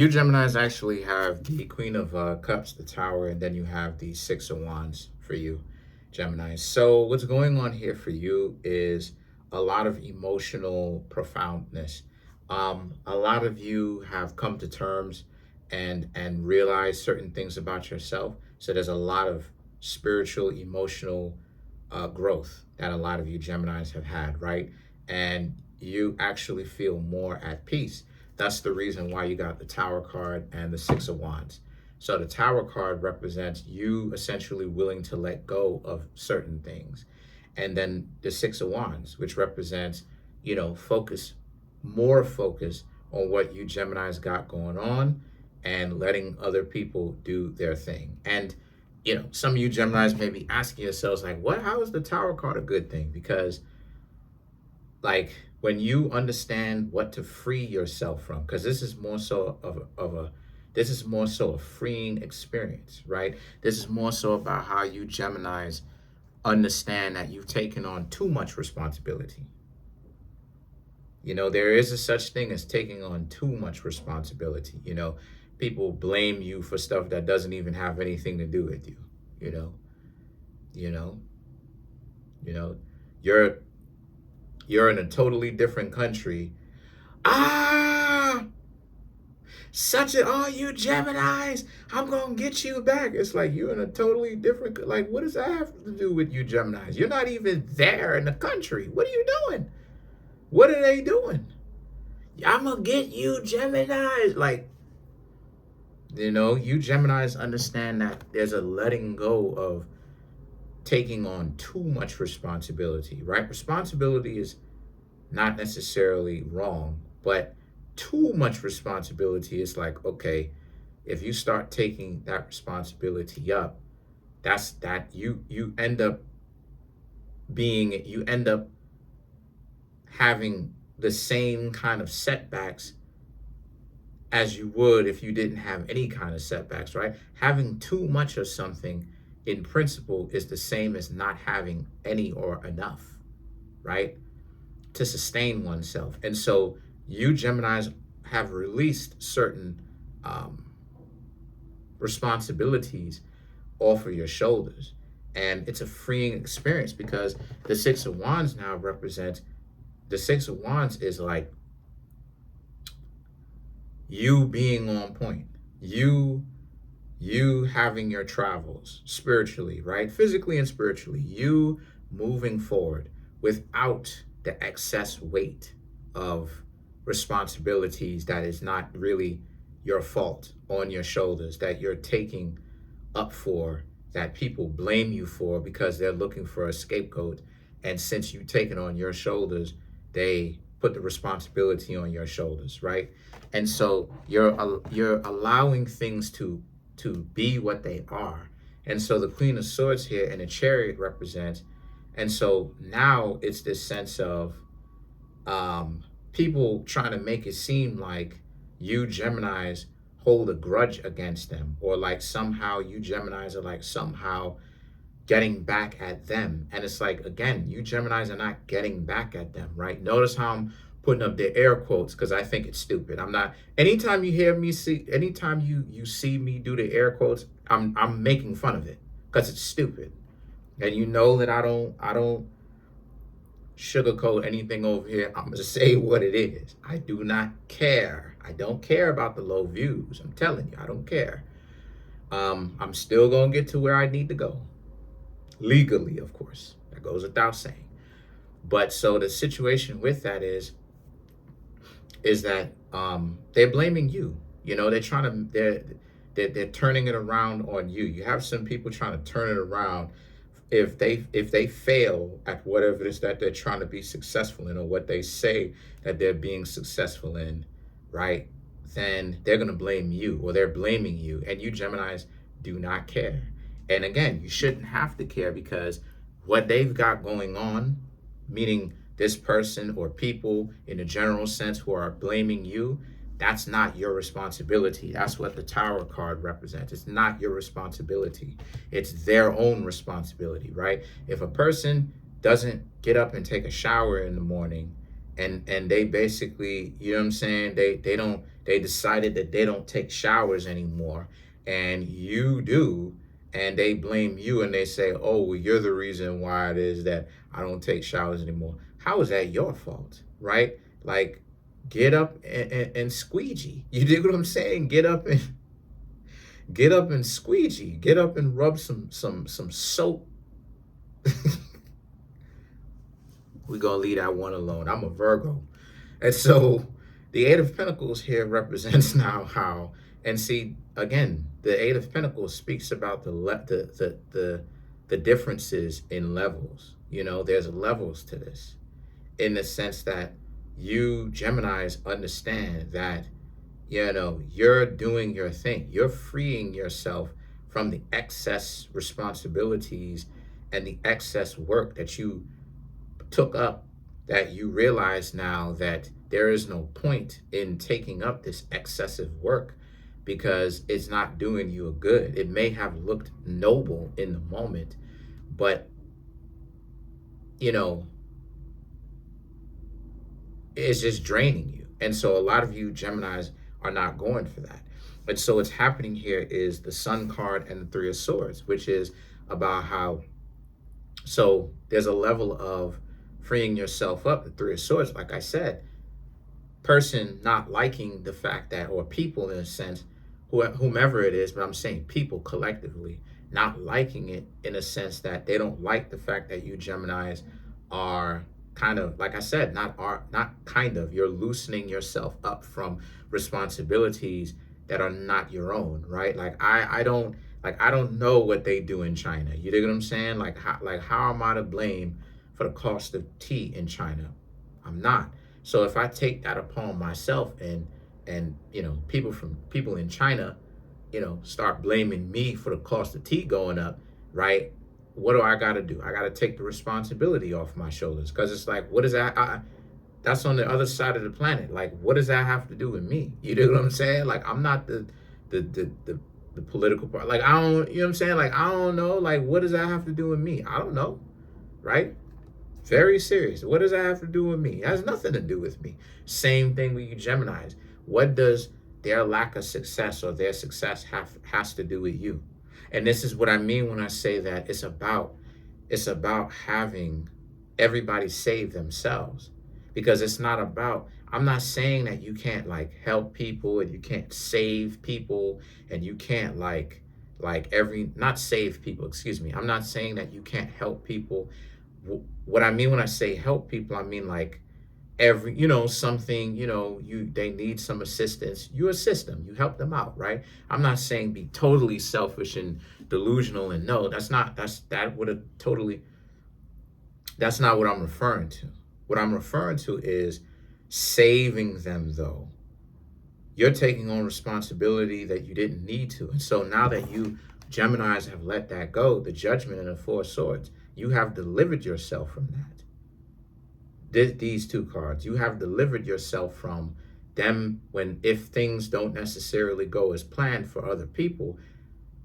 You Geminis actually have the Queen of Cups, the Tower, and then you have the Six of Wands for you, Gemini. So what's going on here for you is a lot of emotional profoundness. A lot of you have come to terms and realized certain things about yourself. So there's a lot of spiritual, emotional growth that a lot of you Geminis have had, right? And you actually feel more at peace. That's the reason why you got the Tower card and the Six of Wands. So the Tower card represents you essentially willing to let go of certain things. And then the Six of Wands, which represents, focus, more focus on what you Geminis got going on and letting other people do their thing. And, some of you Geminis may be asking yourselves, like, how is the Tower card a good thing? Because, like, when you understand what to free yourself from, because this is more so this is more so a freeing experience, right? This is more so about how you Geminis understand that you've taken on too much responsibility. There is a such thing as taking on too much responsibility. People blame you for stuff that doesn't even have anything to do with you. You know, you know, you know, you're in a totally different country. Ah, you Geminis, I'm gonna get you back. It's like you're in a totally different, like, what does that have to do with you Geminis? You're not even there in the country. What are you doing? What are they doing? I'm gonna get you Geminis. Like, you Geminis understand that there's a letting go of taking on too much responsibility, right? Responsibility is not necessarily wrong, but too much responsibility is like, okay, if you start taking that responsibility up, that's that you end up having the same kind of setbacks as you would if you didn't have any kind of setbacks, right? Having too much of something in principle is the same as not having any or enough, right? To sustain oneself. And so you Geminis have released certain responsibilities off of your shoulders. And it's a freeing experience because the Six of Wands now represents, the Six of Wands is like you being on point, you having your travels spiritually, right? Physically and spiritually, you moving forward without the excess weight of responsibilities that is not really your fault on your shoulders, that you're taking up for, that people blame you for because they're looking for a scapegoat. And since you take it on your shoulders, they put the responsibility on your shoulders, right? And so you're allowing things to be what they are. And so the Queen of Swords here and the Chariot represents, and so now it's this sense of people trying to make it seem like you Geminis hold a grudge against them, or like somehow you Geminis are like somehow getting back at them. And it's like, again, you Geminis are not getting back at them, right? Notice how I'm putting up the air quotes because I think it's stupid. I'm not, anytime you see me do the air quotes, I'm making fun of it because it's stupid. And you know that I don't sugarcoat anything over here. I'm gonna say what it is. I do not care. I don't care about the low views. I'm telling you, I don't care. I'm still gonna get to where I need to go. Legally, of course. That goes without saying. But so the situation with that is that they're blaming you. They're trying to they're turning it around on you. You have some people trying to turn it around if they fail at whatever it is that they're trying to be successful in, or what they say that they're being successful in, right? Then they're gonna blame you, or they're blaming you, and you Geminis do not care. And again, you shouldn't have to care because what they've got going on, meaning this person or people in a general sense who are blaming you, that's not your responsibility. That's what the Tower card represents. It's not your responsibility. It's their own responsibility, right? If a person doesn't get up and take a shower in the morning and they basically, you know what I'm saying, they They decided that they don't take showers anymore, and you do, and they blame you and they say, oh, well, you're the reason why it is that I don't take showers anymore. How is that your fault, right? Like, get up and squeegee. You dig what I'm saying? Get up and squeegee. Get up and rub some soap. We're gonna leave that one alone. I'm a Virgo. And so the Eight of Pentacles here represents now how, and see, again, the Eight of Pentacles speaks about the differences in levels. You know, there's levels to this, in the sense that you Geminis understand that, you know, you're doing your thing. You're freeing yourself from the excess responsibilities and the excess work that you took up, that you realize now that there is no point in taking up this excessive work because it's not doing you a good. It may have looked noble in the moment, but, you know, it's just draining you. And so a lot of you Geminis are not going for that. And so what's happening here is the Sun card and the Three of Swords, which is about how, so there's a level of freeing yourself up. The Three of Swords, like I said, person not liking the fact that, or people in a sense, whomever it is, but I'm saying people collectively not liking it in a sense that they don't like the fact that you Geminis are kind of, like I said, not kind of, you're loosening yourself up from responsibilities that are not your own, right? Like I don't know what they do in China. You dig what I'm saying? Like how am I to blame for the cost of tea in China? I'm not. So if I take that upon myself and you know, people in China, you know, start blaming me for the cost of tea going up, right? What do I got to do? I got to take the responsibility off my shoulders, because it's like, what is that? That's on the other side of the planet. Like, what does that have to do with me? You know what I'm saying? Like, I'm not the political part. Like, I don't, you know what I'm saying? Like, I don't know. Like, what does that have to do with me? I don't know, right? Very serious. What does that have to do with me? It has nothing to do with me. Same thing with you Geminis. What does their lack of success or their success has to do with you? And this is what I mean when I say that it's about having everybody save themselves. Because it's not about, I'm not saying that you can't like help people and you can't save people and you can't not save people, excuse me. I'm not saying that you can't help people. What I mean when I say help people, I mean like you know, something, you know, they need some assistance, you assist them, you help them out, right? I'm not saying be totally selfish and delusional, and no, that's not what I'm referring to. What I'm referring to is saving them, though. You're taking on responsibility that you didn't need to. And so now that you Geminis have let that go, the Judgment and the Four of Swords, you have delivered yourself from that. These two cards, you have delivered yourself from them if things don't necessarily go as planned for other people,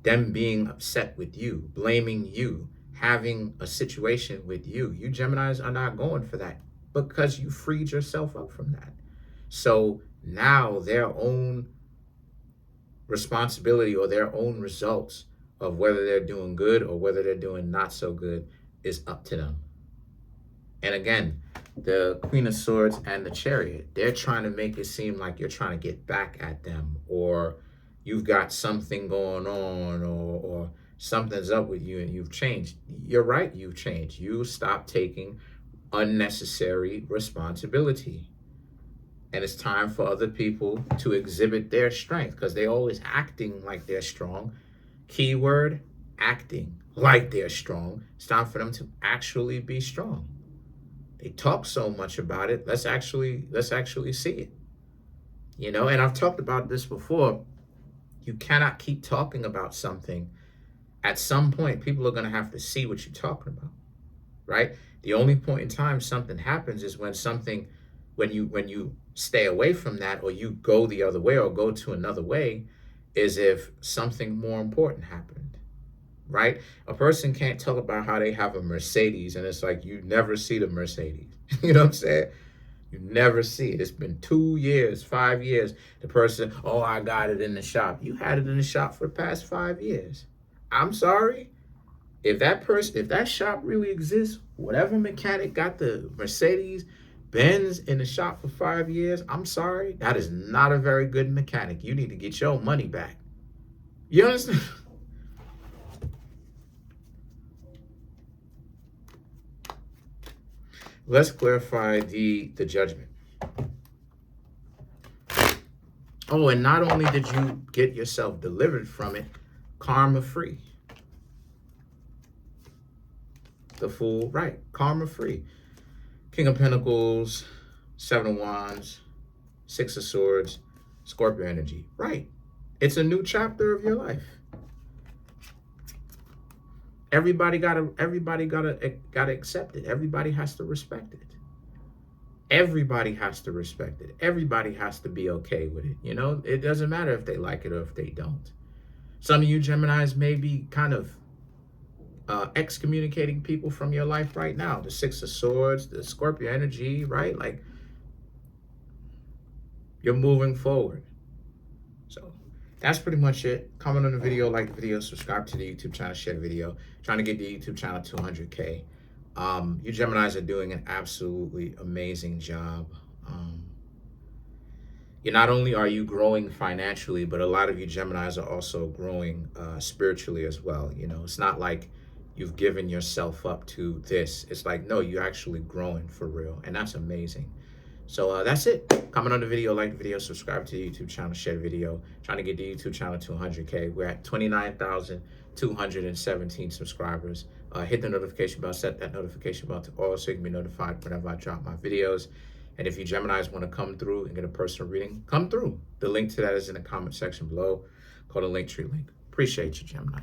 them being upset with you, blaming you, having a situation with you. You Geminis are not going for that because you freed yourself up from that. So now their own responsibility or their own results of whether they're doing good or whether they're doing not so good is up to them. And again, the Queen of Swords and the Chariot, they're trying to make it seem like you're trying to get back at them, or you've got something going on, or something's up with you and you've changed. You're right, you've changed. You stopped taking unnecessary responsibility. And it's time for other people to exhibit their strength, because they're always acting like they're strong. Keyword, acting like they're strong. It's time for them to actually be strong. They talk so much about it. Let's actually see it. You know, and I've talked about this before. You cannot keep talking about something. At some point, people are going to have to see what you're talking about, right? The only point in time something happens is when you stay away from that, or you go the other way or go to another way, is if something more important happened, right? A person can't talk about how they have a Mercedes and it's like you never see the Mercedes. You know what I'm saying? You never see it. It's been 2 years, 5 years. The person, oh, I got it in the shop. You had it in the shop for the past 5 years. I'm sorry. If that shop really exists, whatever mechanic got the Mercedes Benz in the shop for 5 years, I'm sorry. That is not a very good mechanic. You need to get your money back. You understand? Let's clarify the judgment. Oh, and not only did you get yourself delivered from it, karma free. The Fool, right? Karma free. King of Pentacles, Seven of Wands, Six of Swords, Scorpio energy. Right. It's a new chapter of your life. Everybody gotta accept it. Everybody has to respect it. Everybody has to respect it. Everybody has to be okay with it. You know, it doesn't matter if they like it or if they don't. Some of you Geminis may be kind of excommunicating people from your life right now. The Six of Swords, the Scorpio energy, right? Like, you're moving forward. So that's pretty much it. Comment on the video, like the video, subscribe to the YouTube channel, share the video. Trying to get the YouTube channel to 100K. You Geminis are doing an absolutely amazing job. Not only are you growing financially, but a lot of you Geminis are also growing spiritually as well. You know, it's not like you've given yourself up to this. It's like, no, you're actually growing for real. And that's amazing. So that's it. Comment on the video, like the video, subscribe to the YouTube channel, share the video. Trying to get the YouTube channel to 100K. We're at 29,217 subscribers. Hit the notification bell, set that notification bell to all so you can be notified whenever I drop my videos. And if you Geminis want to come through and get a personal reading, come through. The link to that is in the comment section below. Call the Linktree link. Appreciate you, Gemini.